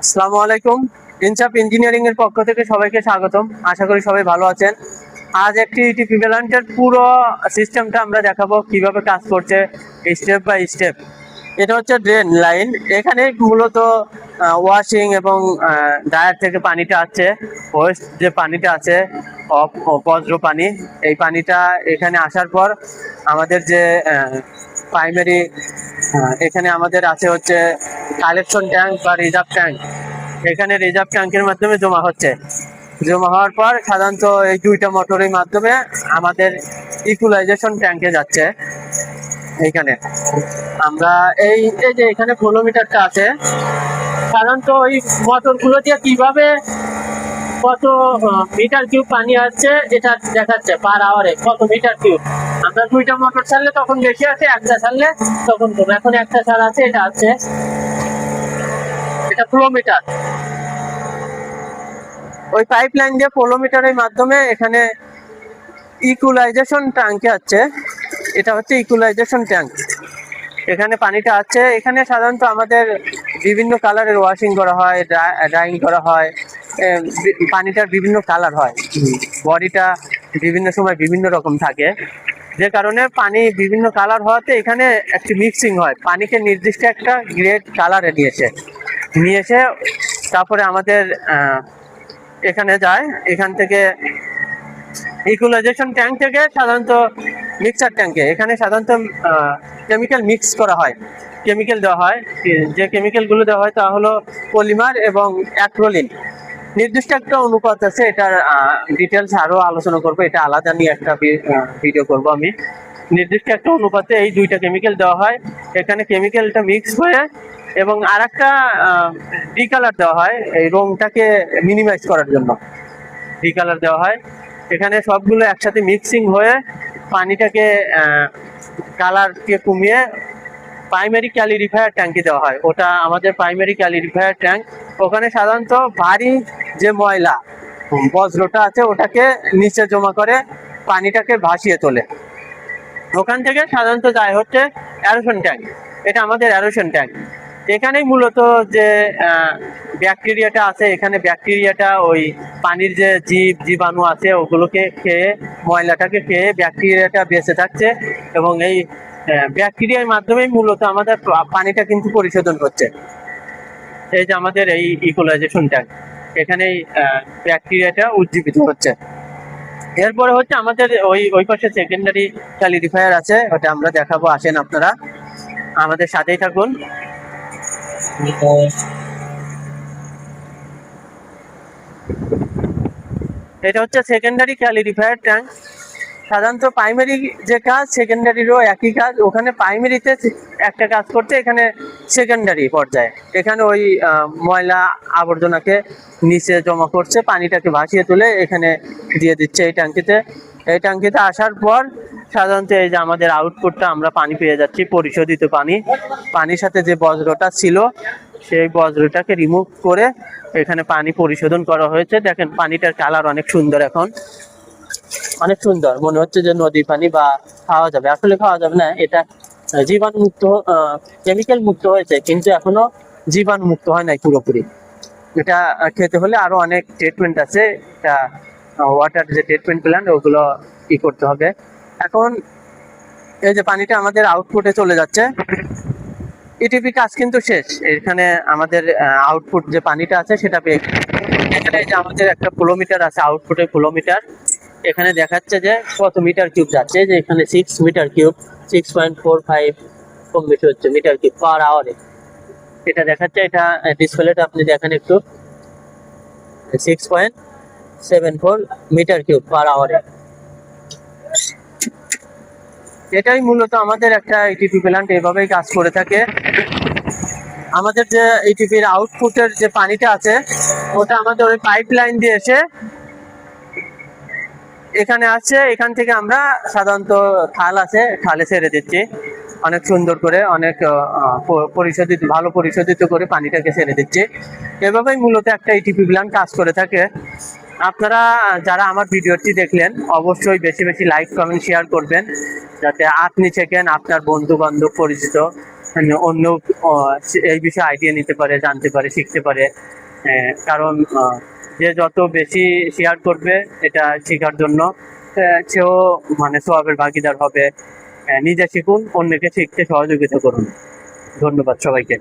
আসসালামু আলাইকুম। ইনসাফ ইঞ্জিনিয়ারিং এর পক্ষ থেকে সবাইকে স্বাগতম। আশা করি সবাই ভালো আছেন। আজ একটি ইটিপি প্ল্যান্টের পুরো সিস্টেমটা আমরা দেখাবো কিভাবে কাজ করছে স্টেপ বাই স্টেপ। এটা হচ্ছে ড্রেন লাইন। এখানে মূলত ওয়াশিং এবং ড্রায়ার থেকে পানিটা আসছে। ওয়েস্ট যে পানিটা আছে বজ্র পানি, এই পানিটা এখানে আসার পর আমাদের যে প্রাইমারি এখানে আমাদের আছে হচ্ছে কালেকশন ট্যাঙ্ক বা রিজার্ভ ট্যাঙ্ক। এখানে রিজার্ভ ট্যাঙ্কের মাধ্যমে জমা হচ্ছে। জমা হওয়ার পর সাধারণত এই দুইটা মোটরের মাধ্যমে আমাদের ইকুলাইজেশন ট্যাঙ্কে যাচ্ছে। এইখানে আমরা এই যে এখানে ফ্লোমিটারটা আছে, সাধারণত ওই মোটরগুলো দিয়ে কিভাবে কত মিটার কিউব পানি আসছে এটা দেখাচ্ছে, পার আওয়ারে কত মিটার কিউব। আমরা দুইটা মোটর ছাড়লে তখন বেশি আছে, একটা ছাড়লে তখন কম। এখন একটা ছাড়া আছে, এটা আছে, এটা ফ্লোমিটার। ওই পাইপ লাইন দিয়ে ফ্লোমিটারের মাধ্যমে এখানে ইকুলাইজেশন ট্যাঙ্কে আছে। এটা হচ্ছে ইকুলাইজেশন ট্যাঙ্ক। এখানে পানিটা আছে। এখানে সাধারণত আমাদের বিভিন্ন কালারের ওয়াশিং করা হয়, ড্রাইং করা হয়। পানিটার বিভিন্ন কালার হয়, বডিটা বিভিন্ন সময় বিভিন্ন রকম থাকে, যে কারণে পানি বিভিন্ন কালার হওয়াতে এখানে একটি মিক্সিং হয়। পানিকে নির্দিষ্ট একটা গ্রেড কালারে নিয়ে এসে তারপরে আমাদের এখানে যায়। এখান থেকে ইকুলাইজেশন ট্যাঙ্ক থেকে সাধারণত মিক্সার ট্যাঙ্কে, এখানে সাধারণত কেমিক্যাল মিক্স করা হয়, কেমিক্যাল দেওয়া হয়। যে কেমিক্যালগুলো দেওয়া হয় তা হলো পলিমার এবং অ্যাক্রোলিন। নির্দিষ্ট একটা অনুপাত আছে, এটার ডিটেলস আরো আলোচনা করবো, এটা আলাদা নিয়ে একটা ভিডিও করব আমি। নির্দিষ্ট একটা অনুপাতে এই দুইটা কেমিক্যাল দেওয়া হয়। এখানে কেমিক্যালটা মিক্স হয়ে এবং আর একটা ডিকালার দেওয়া হয় এই রংটাকে মিনিমাইজ করার জন্য, ডিকালার দেওয়া হয়। এখানে সবগুলো একসাথে মিক্সিং হয়ে পানিটাকে কালারকে কমিয়ে প্রাইমারি ক্যালিরিফায়ার ট্যাঙ্কে দেওয়া হয়। ওটা আমাদের প্রাইমারি ক্যালিরিফায়ার ট্যাঙ্ক। ওখানে সাধারণত ভারী যে ময়লা বজ্রটা আছে ওটাকে নিচে জমা করে পানিটাকে ভাসিয়ে তোলে। ওখান থেকে সাধারণত যায় হচ্ছে অ্যারোশন ট্যাঙ্ক। এটা আমাদের অ্যারোশন ট্যাঙ্ক। এখানেই মূলত যে ব্যাকটেরিয়াটা আছে, এখানে ব্যাকটেরিয়াটা ওই পানির যে জীবাণু আছে ওগুলোকে খেয়ে, ময়লাটাকে খেয়ে ব্যাকটেরিয়াটা বেঁচে থাকছে এবং এই ব্যাকটেরিয়ার মাধ্যমেই মূলত আমাদের পানিটা কিন্তু পরিশোধন হচ্ছে। এই যে আমাদের এই ইকুলাইজেশন ট্যাঙ্ক, এখানেই ব্যাকটেরিয়াটা উজ্জীবিত হচ্ছে। এরপরে হচ্ছে আমাদের ওই পাশে সেকেন্ডারি ক্যালিরিফায়ার আছে, ওটা আমরা দেখাবো। আসেন আপনারা আমাদের সাথেই থাকুন। এটা হচ্ছে সেকেন্ডারি ক্যালিরিফায়ার ট্যাঙ্ক। সাধারণত প্রাইমারি যে কাজ সেকেন্ডারিরও একই কাজ। ওখানে প্রাইমারিতে একটা কাজ করতে, এখানে সেকেন্ডারি পর্যায়ে এখানে ওই ময়লা আবর্জনাকে নিচে জমা করছে, পানিটাকে ভাসিয়ে তুলে এখানে দিয়ে দিচ্ছে এই ট্যাঙ্কিতে। এই ট্যাঙ্কিতে আসার পর সাধারণত এই যে আমাদের আউটপুটটা আমরা পানি পেয়ে যাচ্ছি, পরিশোধিত পানি। পানির সাথে যে বজ্রটা ছিল সেই বজ্রটাকে রিমুভ করে এখানে পানি পরিশোধন করা হয়েছে। দেখেন পানিটার কালার অনেক সুন্দর, এখন অনেক সুন্দর, মনে হচ্ছে যে নদীর পানি বা খাওয়া যাবে। আসলে খাওয়া যাবে না, এটা জীবাণু মুক্ত, কেমিক্যাল মুক্ত হয়েছে, কিন্তু এখনো জীবাণু মুক্ত হয় নাই পুরোপুরি। এটা খেতে হলে আরো অনেক ট্রিটমেন্ট আছে। এটা ওয়াটার যে ট্রিটমেন্ট প্ল্যান্ট ওগুলো করতে হবে। এখন এই যে পানিটা আমাদের আউটপুটে চলে যাচ্ছে, ইটিপি কাজ কিন্তু শেষ। এখানে আমাদের আউটপুট যে পানিটা আছে সেটা পেয়ে, এখানে যে আমাদের একটা ফ্লোমিটার আছে, আউটপুটে ফ্লোমিটার। এখানে দেখাচ্ছে যে কত মিটার কিউব যাচ্ছে, যে এখানে 6 মিটার কিউব, 6.45 কম বেশি হচ্ছে মিটার কিউব পার আওয়ারে এটা দেখাচ্ছে। এটা ডিসপ্লেটা আপনি দেখেন একটু, 6.74 মিটার কিউব পার আওয়ারে। এটাই মূলত আমাদের একটা ইটিপি প্ল্যান্ট এভাবেই কাজ করে থাকে। আমাদের যে ইটিপির আউটপুটের যে পানিটা আছে ওটা আমাদের ওই পাইপ লাইন দিয়ে এসে এখানে আসছে। এখান থেকে আমরা সাধারণত খাল আছে, খালে ছেড়ে দিচ্ছি অনেক সুন্দর করে, অনেক পরিশোধিত, ভালো পরিশোধিত করে পানিটাকে ছেড়ে দিচ্ছি। এভাবেই মূলত একটা ইটিপি প্ল্যান্ট কাজ করে থাকে। আপনারা যারা আমার ভিডিওটি দেখলেন অবশ্যই বেশি বেশি লাইক, কমেন্ট, শেয়ার করবেন, যাতে আপনি শেখেন, আপনার বন্ধু বান্ধব, পরিচিত অন্য এই বিষয়ে আইডিয়া নিতে পারে, জানতে পারে, শিখতে পারে। কারণ যে যত বেশি শেয়ার করবে এটা শেখার জন্য, সেও মানে সওয়াবের ভাগীদার হবে। নিজে শিখুন, অন্যকে শিখতে সহযোগিতা করুন। ধন্যবাদ সবাইকে।